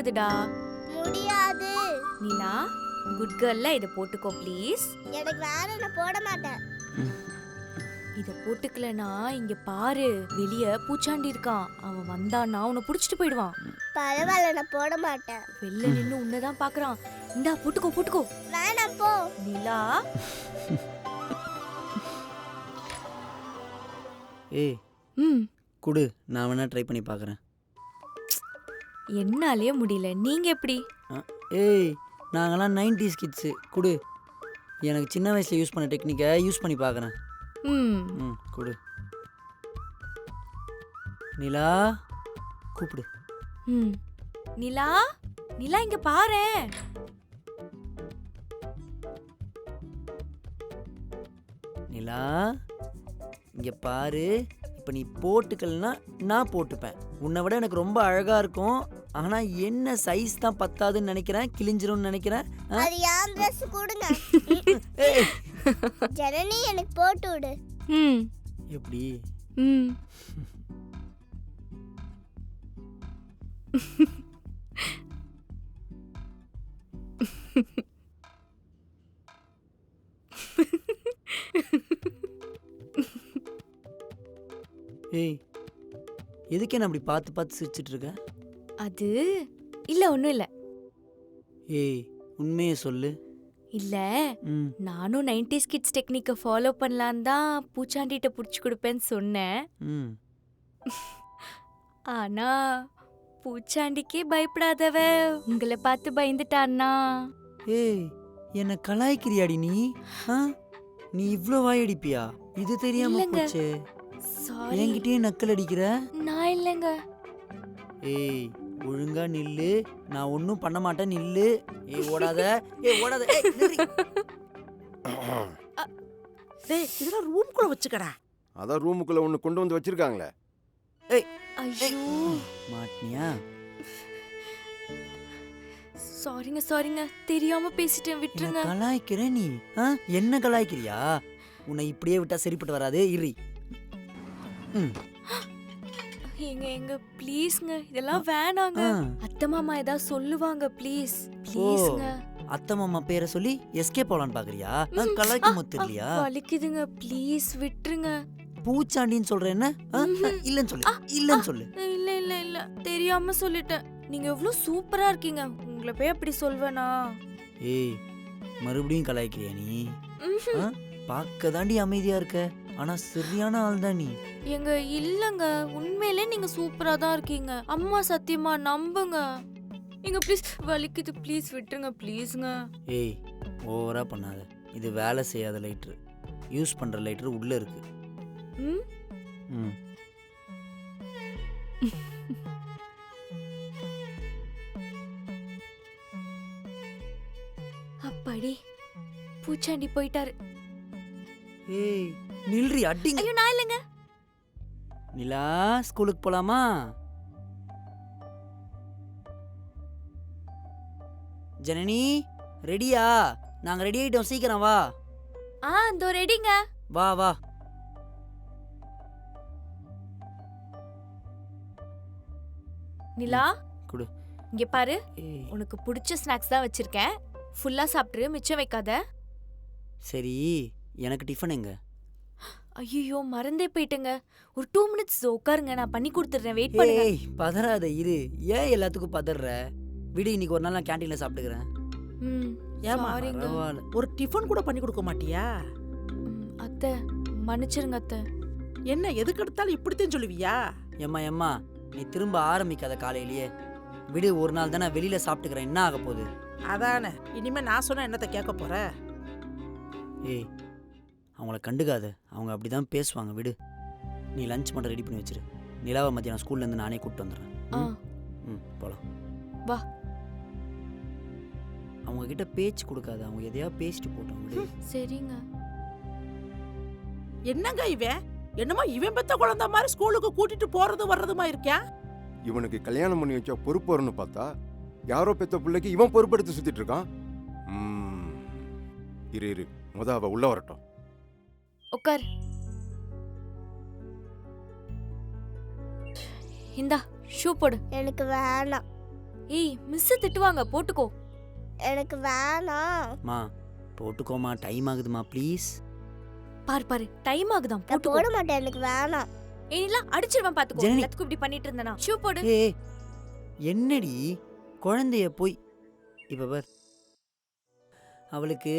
ஆகுதுடா. முடியாது. நிலா, குட் கேர்ல்ல இத போட்டுக்கோ ப்ளீஸ். எனக்கு வேற நான் போட மாட்டேன். இத போட்டுக்கலனா இங்க பாரு, வெளிய பூச்சாண்டி இருக்கான். அவன் வந்தானா உன்னை புடிச்சிட்டு போயிடுவான். பரவாயில்ல, நான் போட மாட்டேன். வெளில நின்னு உன்னதான் பாக்குறான். இந்தா போட்டுக்கோ போட்டுக்கோ. வேணாம் போ. நிலா, ஏய் குடு, நான் வேணா ட்ரை பண்ணி பார்க்குறேன். என்னாலயே முடியல. நீங்க எப்படி? ஏய், நாங்கெல்லாம் 90s கிட்ஸு. குடு, எனக்கு சின்ன வயசில் யூஸ் பண்ண டெக்னிக்கை யூஸ் பண்ணி பார்க்குறேன். குடு. நிலா, கூப்பிடு. நிலா, நிலா இங்க பாரு. நிலா, இங்க பாரு. இப்போ நீ போட்டுக்கலனா நான் போட்டுப்பேன். உன்னை விட எனக்கு ரொம்ப அழகா இருக்கும். ஆனா என்ன சைஸ் தான் பத்தாதுன்னு நினைக்கிறேன். கிழிஞ்சிரும்னு நினைக்கிறேன். அது யாம் ட்ரெஸ் கொடுங்க. ஜனனி எனக்கு போட்டு விடு. எப்படி? ஏய், எதுக்கு என்ன அப்படி பார்த்து பார்த்து சிரிச்சிட்டு இருக்க? அது இல்ல, ஒண்ணும் இல்ல. ஏய், உண்மையை சொல்லு. இல்ல, நானும் 90s கிட்ஸ் டெக்னிக்கை ஃபாலோ பண்ணலான்னு தான் பூச்சாண்டிட்ட புடிச்சு கொடுப்பேன்னு சொன்னேன். ஆனா பூச்சாண்டிக்கே பயப்படாதவ உங்களை பார்த்து பயந்துட்டான்னா. ஏய், என்ன கலாய்க்கிறியாடி நீ? நீ இவ்ளோ வாயடிப்பியா? இது தெரியாம இல்லங்க. போச்சே. சாரி. என்கிட்டயே நக்கல் அடிக்கிற? நான் இல்லங்க. ஏய், ஒழுங்கா நில்லு. நான் ஒன்னும் பண்ண மாட்டேன், நில்லு. ஏய், ஓடாத. ஏய், ஓடாத. ஏய், நில்லு. டேய், இதெல்லாம் ரூம்குள்ள வச்சுக்கடா. அதான் ரூமுக்குள்ள ஒன்னு கொண்டு வந்து வச்சிருக்காங்களே. ஏய், ஐயோ, மாட்னியா? சாரிங்க சாரிங்க, தெரியாம பேசிட்டேன், என்ன விட்டுருங்க. கலாய்க்கிற நீ? என்ன கலாய்க்கிறியா? உன்னை இப்படியே விட்டா சரிப்பட்டு வராது. இரு. எங்க எங்க ப்ளீஸ்ங்க, இதெல்லாம் வேணாங்க. அத்தை மாமா ஏதாவது சொல்லுவாங்க, ப்ளீஸ் ப்ளீஸ்ங்க. அத்தை மாமா பேரை சொல்லி எஸ்கேப் போலான்னு பாக்குறியா? கலாய்க்க முத்திரலையா? வலிக்குதுங்க, ப்ளீஸ் விட்டுருங்க. பூச்சாண்டின்னு சொல்ற என்ன? இல்லன்னு சொல்லு, இல்லன்னு சொல்லு. இல்ல இல்ல இல்ல, தெரியாம சொல்லிட்டேன். நீங்க எவ்வளவு சூப்பரா இருக்கீங்க, உங்களை போய் அப்படி சொல்வேனா? ஏய், மறுபடியும் கலாய்க்கிறியா நீ? பார்க்க தாண்டி அமைதியா இருக்க, ஆனா சரியான ஆள் தான் நீ. எங்க இல்லங்க, உண்மையிலே நீங்க சூப்பரா தான் இருக்கீங்க. அம்மா சத்தியமா நம்புங்க. எங்க ப்ளீஸ், வலிக்குது, ப்ளீஸ் விட்டுருங்க ப்ளீஸ்ங்க. ஏய், ஓவரா பண்ணாத. இது வேலை செய்யாத லைட்டர். யூஸ் பண்ற லைட்டர் உள்ள இருக்கு. அப்பாடி, பூச்சாண்டி போயிட்டாரு. ஏய், நில்றி, அடிங்க. ஐயோ, நான் இல்லங்க. நிலா, ஸ்கூலுக்கு போலாமா? ஜனனி, ரெடியா? நாங்க ரெடி ஆயிட்டோம், சீக்கிரம் வா. இதோ ரெடிங்க. வா வா. நிலா, குடு. இங்க பாரு, ஏய், உனக்கு பிடிச்ச ஸ்நாக்ஸ் தான் வச்சிருக்கேன். ஃபுல்லா சாப்பிட்டு மிச்சம் வைக்காத. சரி, எனக்கு டிஃபன் எங்க? ஐயோ, மறந்தே போயிட்டேங்க. ஒரு 2 மினிட்ஸ் உட்காருங்க, நான் பண்ணி கொடுத்துறேன், வெயிட் பண்ணுங்க. ஏய், பதறாத, இரு. ஏன் எல்லாத்துக்கும் பதற? விடு, இன்னைக்கு ஒரு நாள் நான் கேண்டீன்ல சாப்பிட்டுக்கிறேன். ஏமா, சாரிங்க. பரவாயில்ல. ஒரு டிஃபன் கூட பண்ணி கொடுக்க மாட்டியா? அத்தை, மன்னிச்சிருங்க அத்தை. என்ன எதுக்கு எடுத்தாலும் இப்படித்தான் சொல்லுவியா? எம்மா, நீ திரும்ப ஆரம்பிக்காத காலையிலேயே. விடு, ஒரு நாள் தானே வெளியில சாப்பிட்டுக்கிறேன், என்ன ஆக போகுது? அதானே, இனிமே நான் சொன்ன என்னத்தை கேட்க போற? ஏய், அவங்கள கண்டுக்காத, அவங்க அப்படிதான் பேசுவாங்க. விடு, நீ லஞ்ச் மட்டும் ரெடி பண்ணி வச்சிரு. நிலாவை மத்தியானம் ஸ்கூல்ல இருந்து நானே கூப்பிட்டு வந்துடுறேன். போலாம் வா. அவங்க கிட்ட பேச்சு கொடுக்காத, அவங்க எதையாவது பேசிட்டு போட்டோம். விடு. சரிங்க. என்னங்க இவன்? என்னமோ இவன் பெத்த குழந்தை மாதிரி ஸ்கூலுக்கு கூட்டிட்டு போறது வர்றதுமா இருக்கா? இவனுக்கு கல்யாணம் பண்ணி வச்சா பொறுப்பு வரும்னு பார்த்தா யாரோ பெத்த பிள்ளைக்கு இவன் பொறுப்பெடுத்து சுத்திட்டு இருக்கான். இரு அவ உள்ள வரட்டும். உட்கார். இந்தா ஷூ போடு. எனக்கு வேணாம். ஏய் மிஸ் திட்டுவாங்க, போட்டுக்கோ. எனக்கு வேணாம். மா போட்டுக்கோமா, டைம் ஆகுதுமா ப்ளீஸ். பாரு பாரு, டைம் ஆகுதான், நான் போட்டுக்கோ. போட மாட்டேன், எனக்கு வேணாம். ஏனிலாம் அடிச்சிருவேன் பாத்துக்கோ. ஜனனி. எல்லாத்துக்கும் இப்படி பண்ணிட்டு இருந்தனா. ஷூ போடு. ஏய் என்னடி குழந்தைய போய் இப்ப பார், அவளுக்கு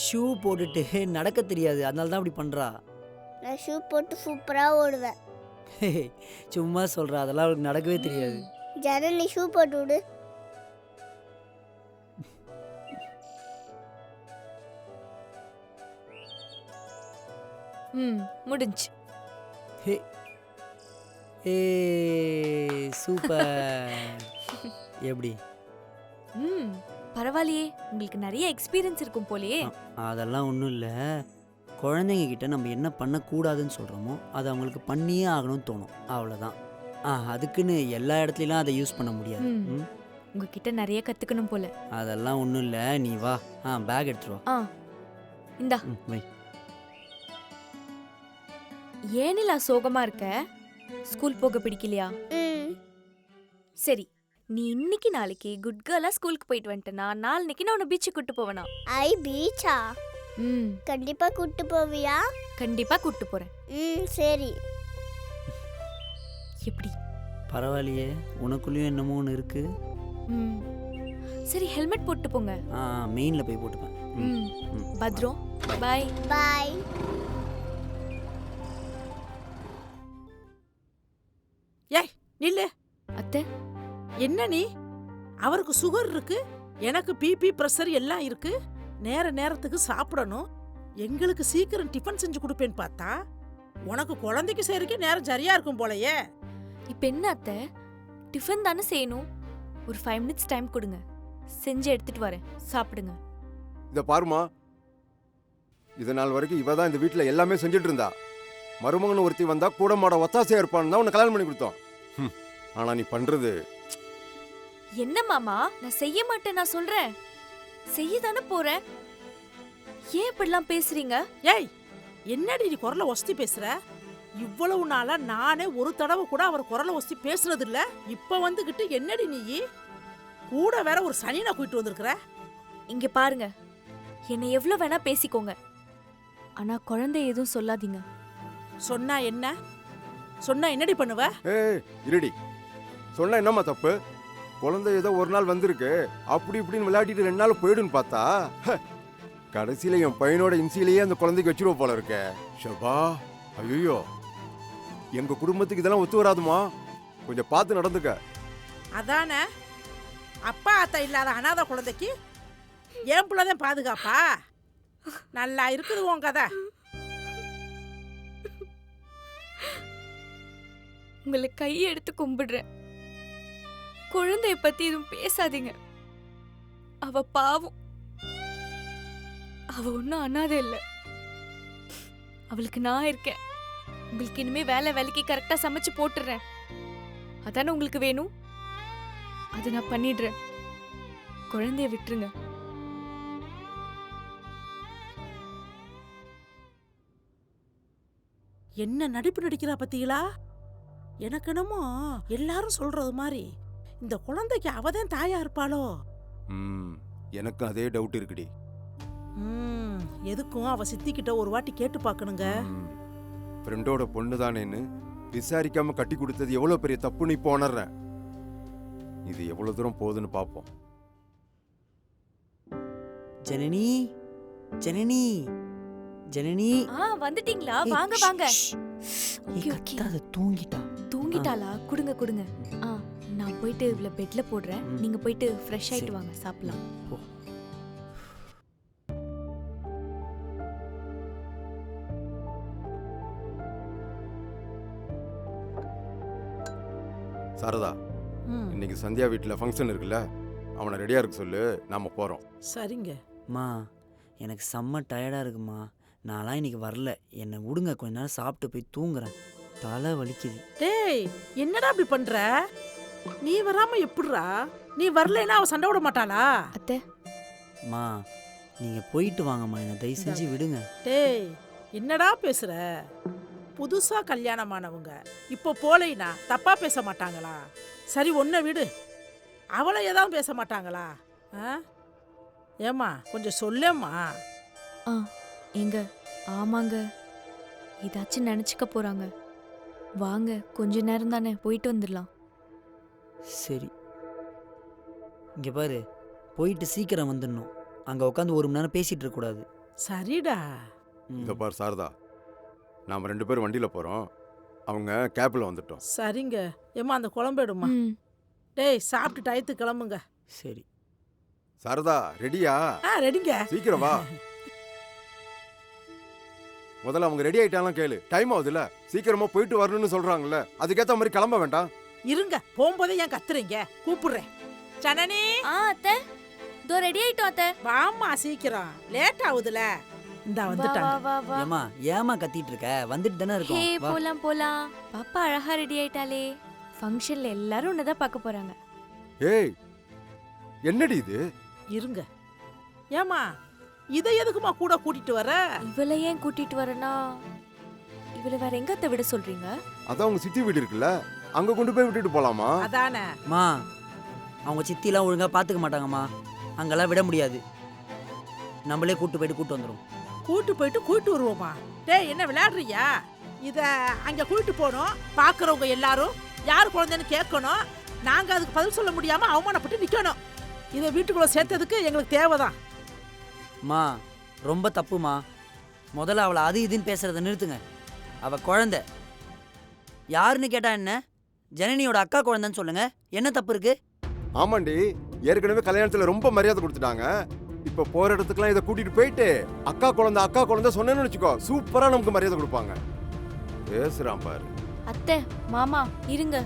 ஷூ போட்டுட்டு நடக்க தெரியாது, அதனால தான் அப்படி பண்றா. நான் ஷூ போட்டு சூப்பரா ஓடுவேன். சும்மா சொல்றா, அதெல்லாம் அவளுக்கு நடக்கவே தெரியாது. ஜனனி ஷூ போட்டு விடு. முடிஞ்சு. ஹே ஏ சூப்பர். எப்படி? பரவாயில்லையே, உங்களுக்கு நிறைய எக்ஸ்பீரியன்ஸ் இருக்கும் போலயே. அதெல்லாம் ஒன்றும் இல்லை. குழந்தைங்க கிட்ட நம்ம என்ன பண்ணக்கூடாதுன்னு சொல்கிறோமோ அதை அவங்களுக்கு பண்ணியே ஆகணும்னு தோணும், அவ்வளோதான். அதுக்குன்னு எல்லா இடத்துலலாம் அதை யூஸ் பண்ண முடியாது. ம். உங்ககிட்ட நிறைய கத்துக்கணும் போல. அதெல்லாம் ஒன்றும் இல்லை, நீ வா. பேக் எடுத்துட்டு வா. இந்தா. வை. ஏனிலா சோகமா இருக்க? ஸ்கூல் போக பிடிக்கலையா? சரி, நீ இன்னைக்கு நாளைக்கு குட் கேர்லா ஸ்கூலுக்கு போயிட்டு வந்துட்டனா, நாளைக்கு நான் உன்னை பீச்சுக்கு கூட்டு போவேனா? ஐ பீச்சா? கண்டிப்பா கூட்டு போவியா? கண்டிப்பா கூட்டு போறேன். சரி. எப்படி? பரவாயில்லையே, உனக்குள்ளேயும் என்னமோ ஒன்று இருக்கு. சரி, ஹெல்மெட் போட்டு போங்க. மெயினில் போய் போட்டுப்பேன். பத்ரம், பாய். பாய். ஏய் நில்லு. அத்தை, என்ன நீ? அவருக்கு சுகர் இருக்கு, எனக்கு பிபி பிரஷர் எல்லாம் இருக்கு. நேரத்துக்கு சாப்பிடணும். எங்களுக்கு சீக்கிரம் டிஃபன் செஞ்சு கொடுப்பேன்னு பார்த்தா உனக்கு குழந்தைக்கு செய்யறதுக்கு நேரம் சரியா இருக்கும் போலயே. இப்ப என்ன அத்தை, டிஃபன் தானே செய்யணும். ஒரு 5 minutes டைம் கொடுங்க, செஞ்சு எடுத்துட்டு வரேன், சாப்பிடுங்க. இதை பாருமா, இது நாள் வரைக்கும் இவ தான் இந்த வீட்டில் எல்லாமே செஞ்சுட்டு இருந்தா. மருமகன் ஒருத்தி வந்தா கூட மாட ஒத்தாசையா இருப்பான்னு தான் உன்னை கல்யாணம் பண்ணி கொடுத்தோம். ஆனா நீ பண்றது என்ன மாமா, நான் செய்ய மாட்டேன், நான் சொல்றேன். செய்ய தானே போறேன். ஏன் இப்படிலாம் பேசுறீங்க? ஏய் என்னடி நீ குரலை ஒஸ்தி பேசுற? இவ்வளவு நாளா நானே ஒரு தடவை கூட அவர் குரலை ஒஸ்தி பேசுறது இல்ல. இப்ப வந்துகிட்டு என்னடி நீ கூட வேற ஒரு சனியனை கூட்டிட்டு வந்திருக்கிற? இங்க பாருங்க, என்னை எவ்வளவு வேணா பேசிக்கோங்க, ஆனா குழந்தை எதுவும் சொல்லாதீங்க. சொன்னா என்ன? சொன்னா என்னடி பண்ணுவ? இருடி, சொன்னா என்னம்மா தப்பு? குழந்தை ஏதோ ஒரு நாள் வந்திருக்கு, அப்படி இப்படின்னு விளையாடிட்டு 2 நாள் போயிடுன்னு பார்த்தா கடைசியில என் பையனோட இன்சியிலேயே அந்த குழந்தைக்கு வச்சிருவ போல இருக்க. ஷபா, ஐயோ, எங்க குடும்பத்துக்கு இதெல்லாம் ஒத்து வராதுமா, கொஞ்சம் பார்த்து நடந்துக்க. அதானே, அப்பா அத்தா இல்லாத அனாதை குழந்தைக்கு என் பிள்ளைதான் பாதுகாப்பா? நல்லா இருக்குது உன் கதை. உங்களை கையை எடுத்து கும்பிடுறேன், குழந்தைய பத்தி எதுவும் பேசாதீங்க. அவ பாவம், அவ ஒன்னும் அனாதை இல்ல. அவளுக்கு நான் இருக்கேன். உங்களுக்கு இனிமே வேலைக்கு கரெக்டா சமைச்சு போட்டுறேன். அதானே உங்களுக்கு வேணும், அது நான் பண்ணிடுறேன். குழந்தைய விட்டுருங்க. என்ன நடிப்பு நடிக்கிறா பத்தீங்களா? எனக்கு என்னமோ எல்லாரும் சொல்றது மாதிரி இந்த குழந்தைக்கு அவதான் தாயா இருப்பாளோ? எனக்கு அதே டவுட் இருக்குடி. எதுக்கும் அவ சித்திக்கிட்ட ஒரு வாட்டி கேட்டு பார்க்கணுங்க. ஃப்ரெண்டோட பொண்ணு தானேன்னு விசாரிக்காம கட்டி கொடுத்தது எவ்வளவு பெரிய தப்புன்னு இப்போ உணர்றேன். இது எவ்வளவு தூரம் போகுதுன்னு பார்ப்போம். ஜனனி, ஜனனி, ஜனனி. வந்துட்டீங்களா? வாங்க வாங்க. தூங்கிட்டா. தூங்கிட்டாளா? கொடுங்க கொடுங்க. நான் போயிட்டு இவள பெட்ல போடுறேன், நீங்க போயிட்டு ஃப்ரெஷ் ஆயிட்டு வாங்க, சாப்பிடலாம். சாரதா, இன்னைக்கு சந்தியா வீட்டில் ஃபங்க்ஷன் இருக்குல்ல, அவனை ரெடியா இருக்க சொல்லு, நாம போறோம். சரிங்க. மா, எனக்கு செம்ம டயர்டா இருக்குமா, நான்லாம் இன்னைக்கு வரல, என்னை விடுங்க, கொஞ்ச நேரம் சாப்பிட்டு போய் தூங்குறேன், தலை வலிக்குது. டேய் என்னடா அப்படி பண்ற? நீ வராம எப்படிரா? நீ வரலைன்னா அவ சண்டை விட மாட்டாளா? அத்தை, மா நீங்க போயிட்டு வாங்கம்மா, என்னை தயவு செஞ்சு விடுங்க. டேய் என்னடா பேசுற? புதுசா கல்யாணமானவங்க இப்போ போலைனா தப்பா பேச மாட்டாங்களா? சரி ஒன்ன விடு, அவளை ஏதாவது பேச மாட்டாங்களா? ஏம்மா கொஞ்சம் சொல்லேம்மா. ஆ எங்க ஆமாங்க, ஏதாச்சும் நினச்சிக்க போகிறாங்க. வாங்க, கொஞ்ச நேரம் தானே, போயிட்டு வந்துடலாம். சரி, இங்கே பாரு, போயிட்டு சீக்கிரம் வந்துடணும். அங்கே உட்காந்து 1 மணி நேரம் பேசிகிட்டு இருக்கக்கூடாது. சரிடா. இந்த பார் சாரதா, நாம 2 பேரும் வண்டியில போறோம், அவங்க கேப்ல வந்துட்டோம். சரிங்க. ஏம்மா அந்த குழம்பு எடுமா. ம் டேய் சாப்பிட்டு டயத்துக்கு கிளம்புங்க. சரி. சாரதா ரெடியா? ரெடிங்க. சீக்கிரம் வா. முதல்ல அவங்க ரெடி ஆயிட்டாலும் கேளு, டைம் ஆகுதுல்ல, சீக்கிரமா போயிட்டு வரணும்னு சொல்றாங்கல்ல, அதுக்கேத்த மாதிரி கிளம்ப வேண்டாம். இருங்க, போகும்போதே ஏன் கத்துறீங்க? கூப்பிடுறேன். ஜனனி அத்தை, தோ ரெடி ஆயிட்டோம் அத்தை. வாம்மா சீக்கிரம், லேட் ஆகுதுல. இந்த வா வந்துட்டாங்க. வா வா. ஏமா ஏமா கத்திட்டு இருக்க? வந்துட்டு தானே ஹே இருக்கோம். வா. போலாம் போலாம். பாப்பா அழகா ரெடி ஆயிட்டாலே. ஃபங்க்ஷன்ல எல்லாரும் உன்னதான் பார்க்க போறாங்க. ஏய் என்னடி இது? இருங்க. ஏம்மா இதை எதுக்குமா கூட கூட்டிட்டு வர? இவளை ஏன் கூட்டிட்டு வரனா? இவளை வேற எங்க அத்தை விட சொல்றீங்க? அதான் உங்க சித்தி வீடு இருக்குல்ல, அங்க கொண்டு போய் விட்டுட்டு போலாமா? அதானே. மா, அவங்க சித்திலாம் ஒழுங்கா பார்த்துக்க மாட்டாங்கம்மா. அங்கெல்லாம் விட முடியாது. நம்மளே கூட்டு போயிட்டு கூட்டு வந்துடும். கூட்டு போயிட்டு கூட்டு வருவோமா? டேய் என்ன விளையாடுறியா? இத அங்க கூட்டு போனோம், பாக்குறவங்க எல்லாரும் யார் குழந்தைன்னு கேட்கணும். நாங்க அதுக்கு பதில் சொல்ல முடியாம அவமானப்பட்டு நிக்கணும். இதை வீட்டுக்குள்ள சேர்த்ததுக்கு எங்களுக்கு தேவைதான். மா, ரொம்ப தப்புமா. முதல்ல அவளை அது இதுன்னு பேசுறத நிறுத்துங்க. அவ குழந்தை. யாருன்னு கேட்டா என்ன? ஜனனியோட அக்கா குழந்தைன்னு சொல்லுங்க. என்ன தப்பு இருக்கு? ஆமாண்டி, ஏற்கனவே கல்யாணத்துல ரொம்ப மரியாதை கொடுத்துட்டாங்க. இப்ப போற இடத்துக்குலாம் இதை கூட்டிட்டு போயிட்டு அக்கா குழந்தை சொன்னேன்னு வச்சுக்கோ, சூப்பரா நமக்கு மரியாதை கொடுப்பாங்க. பேசுறான் பாரு. அத்தை, மாமா இருங்க.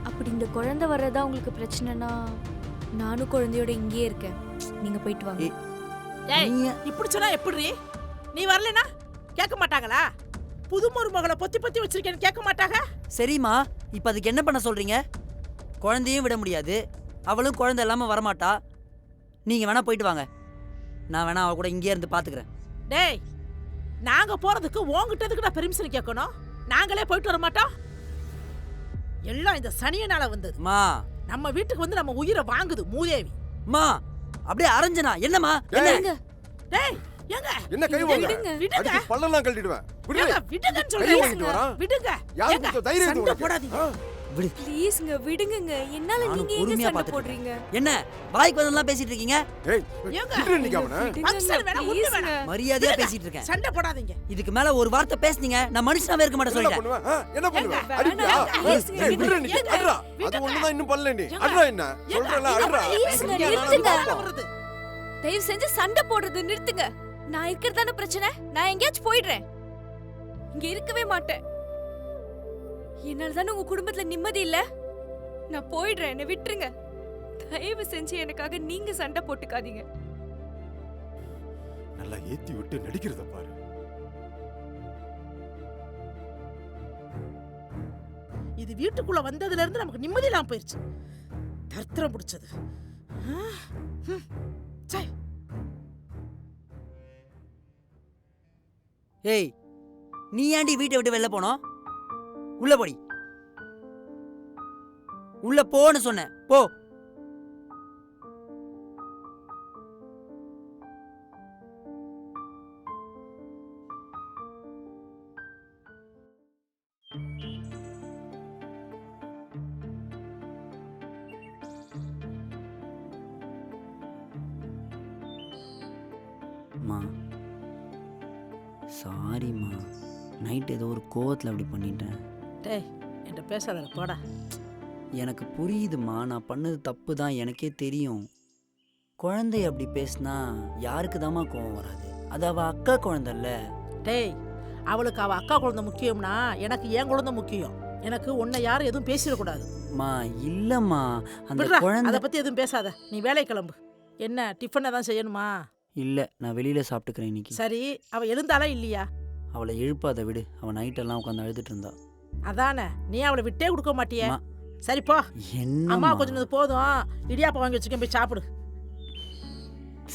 அப்படி இந்த குழந்தை வர்றதா உங்களுக்கு பிரச்சனைனா, நானும் குழந்தையோட இங்கேயே இருக்கேன். நீங்க போயிட்டு வாங்க. ஏய் நீ- இப்படி சொன்னா எப்படி? நீ வரலனா கேட்க மாட்டாங்களா? புது மருமகளை பொத்தி பொத்தி வச்சிருக்கேன்னு கேட்க மாட்டாங்க? சரிம்மா, இப்ப அதுக்கு என்ன பண்ண சொல்றீங்க? குழந்தையும் விட முடியாது, அவளும் குழந்தை இல்லாம வரமாட்டா. நீங்க வேணா போயிட்டு வாங்க. நான் வேணா அவ கூட இங்கே இருந்து பாத்துக்கிறேன். டேய் நாங்க போறதுக்கு உன்கிட்டதுக்கு நான் பெர்மிஷன் கேட்கணும்? நாங்களே போயிட்டு வர மாட்டோம்? எல்லாம் இந்த சனியனால வந்தது. மா, நம்ம வீட்டுக்கு வந்து நம்ம உயிரை வாங்குது மூதேவி. மா, அப்படியே அரைஞ்சனா என்னம்மா? என்ன? இருங்க. டேய் ஏங்க என்ன கை வாங்க? விடுங்க. விடுங்க. அடிச்சு பல்லெல்லாம் கழட்டிடுவேன். விடு. ஏங்க விடுங்கன்னு கை சொல்றேன். வாங்கிட்டு வரான். விடுங்க. யாருக்கு ஏங்க, இந்த தைரியம் இது சண்டை உனக்கு? போடாதீங்க. ஆ? விடு. ப்ளீஸ்ங்க விடுங்கங்க. என்னால நானும் நீங்க எங்க பொறுமையா சண்டை பார்த்துட்டு போடுறீங்க? என்ன வாய்க்கு வந்தெல்லாம் பேசிட்டு இருக்கீங்க? ஏய், ஏங்க, விட்டுரு இன்னைக்கு அவனை. function வேணாம், ஒண்ணு வேணாம். மரியாதையா பேசிட்டு இருக்கேன். சண்டை போடாதீங்க. இதுக்கு மேல ஒரு வார்த்தை பேசுனீங்க, நான் மனுஷனாவே இருக்க மாட்டேன் என்ன சொல்லிட்டேன். பண்ணுவ? என்ன பண்ணுவ? ஏங்க, அடிப்பியா? வேணாம், ஏய், please, ஏய், விட்டுரு இன்னைக்கு. ஏங்க, அட்ரா. அது விடுங்க. ஒண்ணுதான் இன்னும் பண்ணல நீ. ஏங்க, அட்ரா என்ன? ஏங்க, சொல்றேன்ல, ஏங்க, அட்ரா. please, இங்க நிறுத்துங்க. நான் சண்டை வருது. தயவு செஞ்சு சண்டை போடுறது நிறுத்துங்க. நான் இருக்கிறதான பிரச்சனை. நான் எங்கேயாச்சும் போயிடுறேன். இங்க இருக்கவே மாட்டேன். என்னால தானே உங்க குடும்பத்துல நிம்மதி இல்ல. நான் போயிடுறேன். என்னை விட்டுருங்க. தயவு செஞ்சு எனக்காக நீங்க சண்டை போட்டுக்காதீங்க. நல்லா ஏத்தி விட்டு நடிக்கிறத பாரு. இது வீட்டுக்குள்ள வந்ததுல இருந்து நமக்கு நிம்மதி இல்லாம போயிருச்சு. தர்த்தரம் பிடிச்சது. சை. ஏய், நீ ஏன்டி வீட்டை விட்டு வெளில போனோம்? உள்ள போடி. உள்ள போன்னு சொன்னேன். போ. மா, சாரிம்மா. நைட் ஏதோ ஒரு கோவத்தில் அப்படி பண்ணிட்டேன். டேய் என்கிட்ட பேசாத போடா. எனக்கு புரியுதுமா, நான் பண்ணது தப்பு தான், எனக்கே தெரியும். குழந்தைய அப்படி பேசினா யாருக்கு தாம்மா கோவம் வராது? அது அவ அக்கா குழந்தைல்ல. டேய் அவளுக்கு அவ அக்கா குழந்தை முக்கியம்னா எனக்கு என் குழந்தை முக்கியம். எனக்கு உன்னை யாரும் எதுவும் பேசிடக்கூடாது. மா, இல்லம்மா, அந்த விடுறா, குழந்தை அதை பத்தி எதுவும் பேசாத. நீ வேலை கிளம்பு. என்ன டிஃபனை தான் செய்யணுமா? இல்ல, நான் வெளியில சாப்பிட்டுக்கிறேன் இன்னைக்கு. சரி, அவ எழுந்தாளா இல்லையா? அவளை எழுப்பாத விடு. அவ நைட்டெல்லாம் உட்காந்து அழுதுட்டு இருந்தா. அதானே, நீ அவளை விட்டே கொடுக்க மாட்டியே. அம்மா. சரி போ. என்ன அம்மா கொஞ்சம் இது போதும், இடியாப்பம் வாங்கி வச்சுக்க, போய் சாப்பிடு.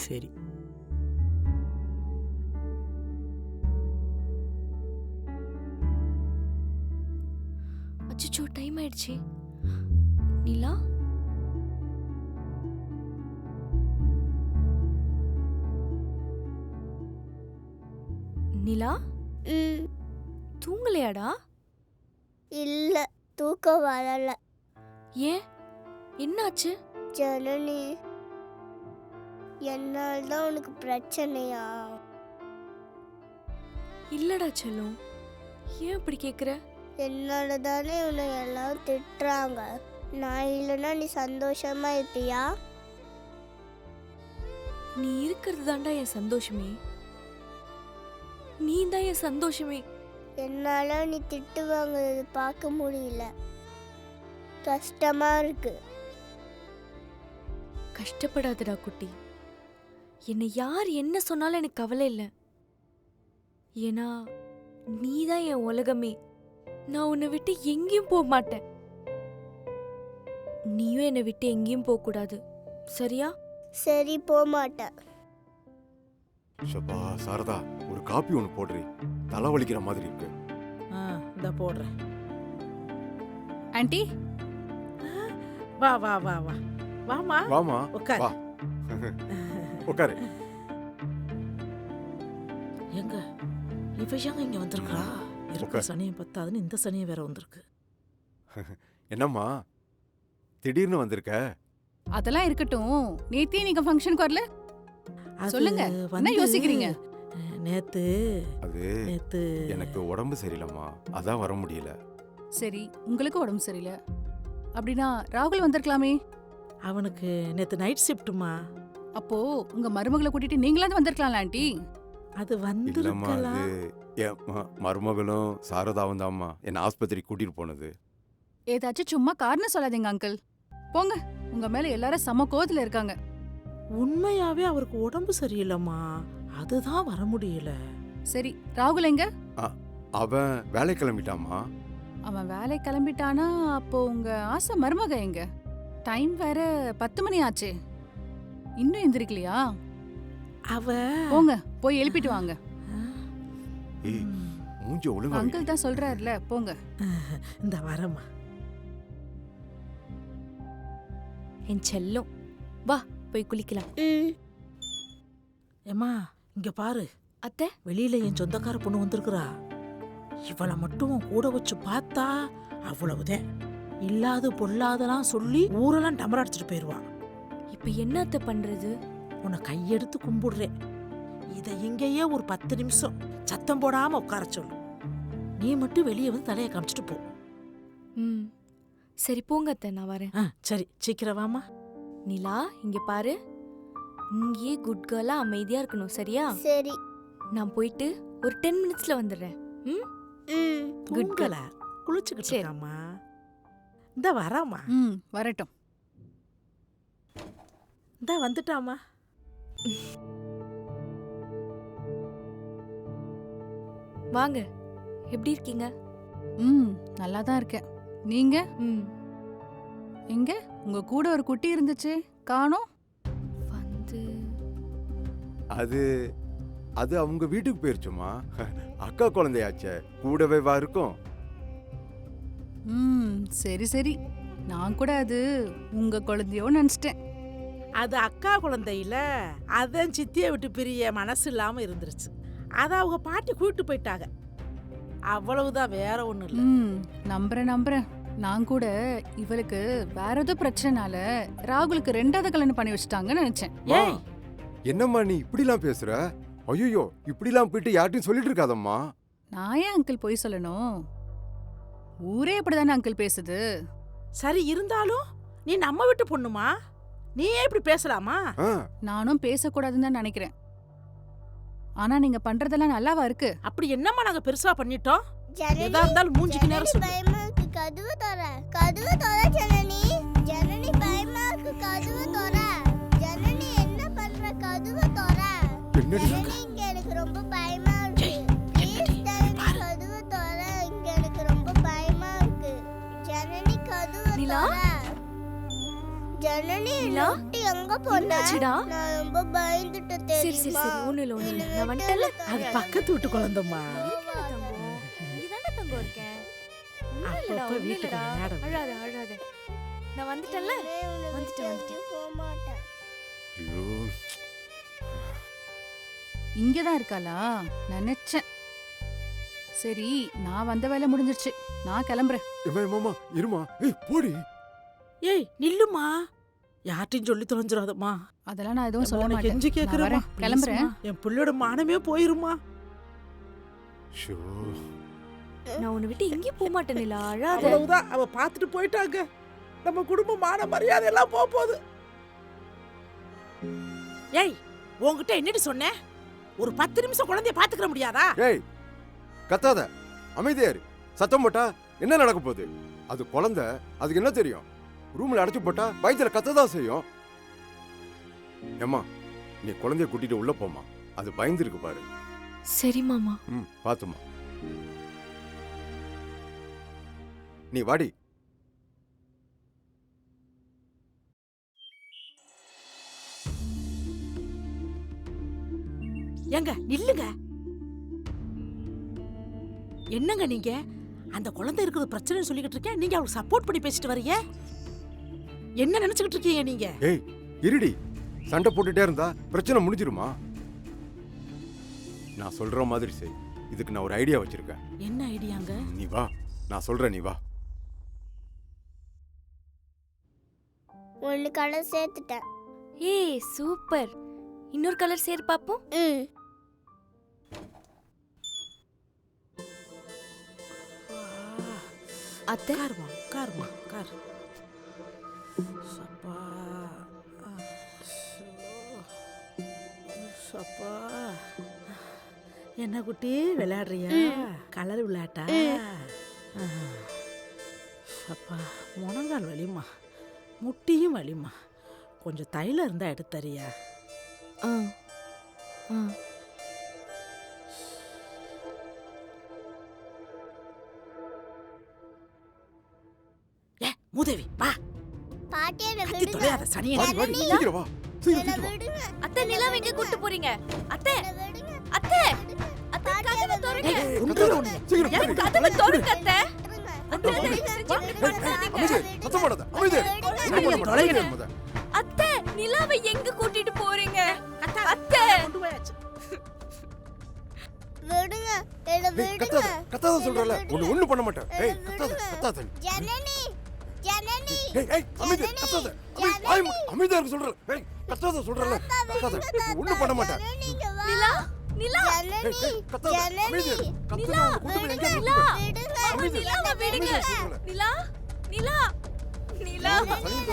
சரி. அச்சோ, டைம் ஆயிடுச்சு. நிலா, நிலா ம் தூங்கலையாடா? இல்ல தூக்கம் வரல. ஏன், என்னாச்சு? ஜனனி, என்னால தான் உனக்கு பிரச்சனையா? இல்லடா செல்லம், ஏன் இப்படி கேக்குற? என்னால தானே உன்னை எல்லாம் திட்டுறாங்க. நான் இல்லைன்னா நீ சந்தோஷமா இருப்பியா? நீ இருக்கிறது தான்டா என் சந்தோஷமே. நீ தான் என் சந்தோஷமே. என்னால நீ திட்டு வாங்குறது பார்க்க முடியல. கஷ்டமா இருக்கு. கஷ்டப்படாதடா குட்டி. என்னை யார் என்ன சொன்னாலும் எனக்கு கவலை இல்லை. ஏன்னா நீ தான் என் உலகமே. நான் உன்னை விட்டு எங்கேயும் போக மாட்டேன். நீயும் என்னை விட்டு எங்கேயும் போக கூடாது, சரியா? சரி, போக மாட்டேன். ஷப்பா சாரதா, ஒரு காப்பி ஒன்று போடுறி, தலை வலிக்கிற மாதிரி இருக்கு. இந்த போடுறேன். ஆண்டி, வா வா வா வா வாமா, வாமா உட்காரு. வா உட்காரு. எங்க இவ ஏங்க இங்க வந்திருக்கா? இருக்க உட்கார். சனியம் பத்தாதுன்னு இந்த சனியம் வேற வந்திருக்கு. என்னம்மா திடீர்னு வந்திருக்க? அதெல்லாம் இருக்கட்டும். நேத்தே நீங்க ஃபங்க்ஷனுக்கு வரல? அது சொல்லுங்க, என்ன வந்து, யோசிக்கிறீங்க? நேத்து அது நேத்து எனக்கு உடம்பு சரியில்லைம்மா, அதான் வர முடியல. சரி, உங்களுக்கு உடம்பு சரியில்லை அப்படின்னா ராகுல் வந்திருக்கலாமே. அவனுக்கு நேத்து நைட் ஷிஃப்ட்டுமா. அப்போ உங்க மருமகளை கூட்டிட்டு நீங்களாவது வந்திருக்கலாம்ல ஆண்டி. அது இல்லம்மா, வந்திருக்கலாம். அது என் மருமகளும் சாரதாவும் தான்மா என்னை ஆஸ்பத்திரி கூட்டிட்டு போனது. ஏதாச்சும் சும்மா காரணம் சொல்லாதீங்க அங்கிள். போங்க, உங்க மேல எல்லாரும் செம கோவத்துல இருக்காங்க. உண்மையாவே அவருக்கு உடம்பு சரியில்லைம்மா, அதுதான் வர முடியல. சரி, ராகுல் எங்க? அவன் வேலை கிளம்பிட்டாமா. அவன் வேலை கிளம்பிட்டானா அப்போ உங்க ஆசை மருமக எங்க? டைம் வேற 10 மணி ஆச்சு. இன்னும் எந்திரிக்கலையா? அவ போங்க, போய் எழுப்பிட்டு வாங்க. ஏய், மூஞ்சி ஒழுங்கா வை. அங்கிள் தான் சொல்றாருல, போங்க. இந்த வரமா. என் செல்லம், வா போய் குளிக்கலாம். ம் ஏம்மா இங்க பாரு, அத்தை, வெளியில என் சொந்தக்கார பொண்ணு வந்திருக்கிறா. இவளை மட்டும் கூட வச்சு பார்த்தா அவ்வளவுதான். இல்லாது பொல்லாதெல்லாம் சொல்லி ஊரெல்லாம் டமர் அடிச்சிட்டு போயிருவா. இப்ப என்ன அத்தை பண்றது? உன்னை கையெடுத்து கும்பிடுறேன். இதை இங்கேயே ஒரு 10 நிமிஷம் சத்தம் போடாம உட்கார சொல்லு. நீ மட்டும் வெளியே வந்து தலையை காமிச்சிட்டு போ. ம், சரி போங்க அத்தை, நான் வரேன். சரி, சீக்கிரம் வாமா. நிலா, இங்க பாரு. இங்கேயே குட் கேர்லா அமைதியா இருக்கணும், சரியா? சரி. நான் போயிட்டு ஒரு 10 மினிட்ஸ்ல வந்துடுறேன். ம், ம் குட் கேர்ள். குளிச்சுக்கிட்டு சரி. இருக்காமா. இந்த வராமா, வரட்டும். இந்த வந்துட்டாமா. வாங்க. எப்படி இருக்கீங்க? நல்லா தான் இருக்கேன். நீங்க ம், எங்க? உங்க கூட ஒரு குட்டி இருந்துச்சு, காணோம். வந்து அது அது அவங்க வீட்டுக்கு போயிருச்சுமா. அக்கா குழந்தையாச்சே, கூடவே வா இருக்கும். சரி சரி, நான் கூட அது உங்க குழந்தையோ நினைச்சிட்டேன். அது அக்கா குழந்தையில, அதான் சித்தியை விட்டு பிரிய மனசு இல்லாம இருந்துருச்சு. அதை அவங்க பாட்டி கூப்பிட்டு போயிட்டாங்க. அவ்வளவுதான், வேற ஒண்ணும் இல்ல. நம்புறேன். நான் கூட இவளுக்கு வேற ஏதோ பிரச்சனைனால ராகுலுக்கு 2வது கல்யாணம் பண்ணி வச்சுட்டாங்கன்னு நினைச்சேன். ஏய், என்னம்மா நீ இப்படிலாம் பேசுற? ஐயோ, இப்படிலாம் போயிட்டு யார்ட்டையும் சொல்லிட்டு இருக்காதம்மா. நான் ஏன் அங்கிள் போய் சொல்லணும்? ஊரே அப்படிதானே அங்கிள் பேசுது. சரி, இருந்தாலும் நீ நம்ம வீட்டு பொண்ணுமா, நீ ஏன் இப்படி பேசலாமா? ஆ, நானும் பேசக்கூடாதுன்னு தான் நினைக்கிறேன். ஆனா நீங்க பண்றதெல்லாம் நல்லாவா இருக்கு? அப்படி என்னம்மா நாங்க பெருசா பண்ணிட்டோம்? ஜனனி, எதா இருந்தாலும் மூஞ்சிக்கு நேரம் ஜனனி சொல்லு. பயமா இருக்கு, கதவு தர. கதவு தர ஜனனி. ஜனனி பயமா இருக்கு, கதவு தர. ஜனனி என்ன பண்ற? கதவு தர. என்னடி? ஜனனி, இங்க எனக்கு ரொம்ப பயமா இருக்கு. ப்ளீஸ் ஜனனி, கதவு தர. இங்க எனக்கு ரொம்ப பயமா இருக்கு. ஜனனி, கதவு நிலா? தர. ஜனனி, நிலா? நொட்டி எங்க போன? என்னாச்சுடா? நான் ரொம்ப பயந்துட்டேன் சரி சரி தெரியுமா? சரி, ஒண்ணு இல்ல ஒண்ணு இல்ல. என்னை நான் வந்துட்டேன்ல. அது பக்கத்து வீட்டு குழந்தைம்மா. இருக்கல தங்கம், இங்கதானே தங்கம் இருக்கேன். ஒண்ணும் அப்பப்ப இல்லடா, ஒண்ணும் வீட்டுக்கு இல்லடா. விளையாட. அழாத அழாத. நான் வந்துட்டேன்ல. உன்னை விட்டு வந்துட்டேன். எங்கேயும் போக மாட்டேன். ஐயோ, இங்கதான் இருக்காளா? நினைச்சேன். சரி நான் வந்த வேலை முடிஞ்சிருச்சு, நான் கிளம்புறேன். மாமா இருமா, ஏய் போடி. ஏய் நில்லுமா, யார்ட்டையும் சொல்லி தொலைஞ்சிடாதம்மா. அதெல்லாம் நான் எதுவும் சொல்ல உனக்கு மாட்டேன். கெஞ்சி நான் கேக்குறேம்மா, வரேன், கிளம்புறேன். pleaseம்மா. என் பிள்ளையோட மானமே போயிருமா. ஷோ, நான் உன்னை விட்டு எங்கேயும் போக மாட்டேன் நிலா, அழாத. அவ்வளவுதான், அவ பாத்துட்டு போயிட்டாங்க. நம்ம குடும்ப மான மரியாதை எல்லாம் போக போகுது. ஏய் உன்கிட்ட என்னடி சொன்னேன்? ஒரு 10 நிமிஷம் குழந்தைய பாத்துக்கிற முடியாதா? ஏய் கத்தாத, அமைதியா இரு. சத்தம் போட்டா என்ன நடக்க போகுது? அது குழந்தை, அதுக்கு என்ன தெரியும்? ரூம்ல அடைச்சு போட்டா வயித்துல கத்ததான் செய்யும். ஏம்மா நீ குழந்தைய கூட்டிட்டு உள்ள போமா, அது பயந்துருக்கு பாரு. சரி மாமா. பாத்துமா, நீ வாடி. ஏங்க நில்லுங்க. என்னங்க நீங்க அந்த குழந்தை இருக்கிறது பிரச்சனைன்னு சொல்லிக்கிட்டு இருக்கேன், நீங்க அவளுக்கு சப்போர்ட் பண்ணி பேசிட்டு வரீங்க. என்ன நினைச்சுக்கிட்டு இருக்கீங்க நீங்க? ஏய் இருடி, சண்டை போட்டுட்டே இருந்தா பிரச்சனை முடிஞ்சிருமா? நான் சொல்ற மாதிரி செய். இதுக்கு நான் ஒரு ஐடியா வச்சிருக்கேன். என்ன ஐடியாங்க? நீ வா, நான் சொல்றேன், நீ வா. ஒன்னு கலர் சேர்த்துட்டேன். ஏய் சூப்பர், இன்னொரு கலர் சேர் பாப்போம். அத்தை கார்மா கார்மா கார். சப்பா சப்பா, என்ன குட்டி விளையாடுறியா? கலர் விளையாட்டா? சப்பா முனங்கால் வலிமா, முட்டியும் வலிமா. கொஞ்சம் தைலம் இருந்தா எடுத்தறியா? ஆ ஆ மூதேவி வா, பாட்டி என்ன கத்தி விடுங்க. தொலையாத சனியனே. வாடி வாடி, சீக்கிரம் வா, சீக்கிரம் என்ன சீக்கிரம் வா. விடுங்க. அத்தை நிலாவை எங்க கூட்டு போறீங்க? அத்தை என்ன விடுங்க. அத்தை விடுங்க. அத்தை பாட்டி கதவை என்ன திறங்க. ஏய், கத்தாத, உண்டுல உன்னை. சீக்கிரம் எனக்கு போடி. கதவை திறங்க அத்தை. விடுங்க. அத்தை போடி. தயவு செஞ்சு இப்படி பண்ணாதீங்க. அமைதி, சத்தம் போடாத, அமைதி. ஒண்ணும் பண்ண மாட்டேன், அமைதியா இரு முத. அத்தை நிலாவை எங்க கூட்டிட்டு போறீங்க? கத்தாத. அத்தை கொண்டு போயாச்சு. விடுங்க. என்ன ஏய், விடுங்க. கத்தாத, கத்தாத சொல்றல. ஒண்ணும் பண்ண மாட்டேன். ஏய் கத்தாத, கத்தாத. ஜனனி ஜனனி ஏய் அமைதி, கத்தாத. அமைதியா இருக்கு சொல்றல. ஏய் கத்தாத சொல்றல. கத்தாத. ஒண்ணும் பண்ண மாட்டேன். ஜனனி இங்க வா. நிலா நிலா ஜனனி ஏய் கத்தாத, அமைதி இரு. கத்தாத, கொண்டு போய் எங்க நிலா விடுங்க. நிலாவை விடுங்க. அமைதி, நிலா நிலா நிலா சொல்றல. நிலா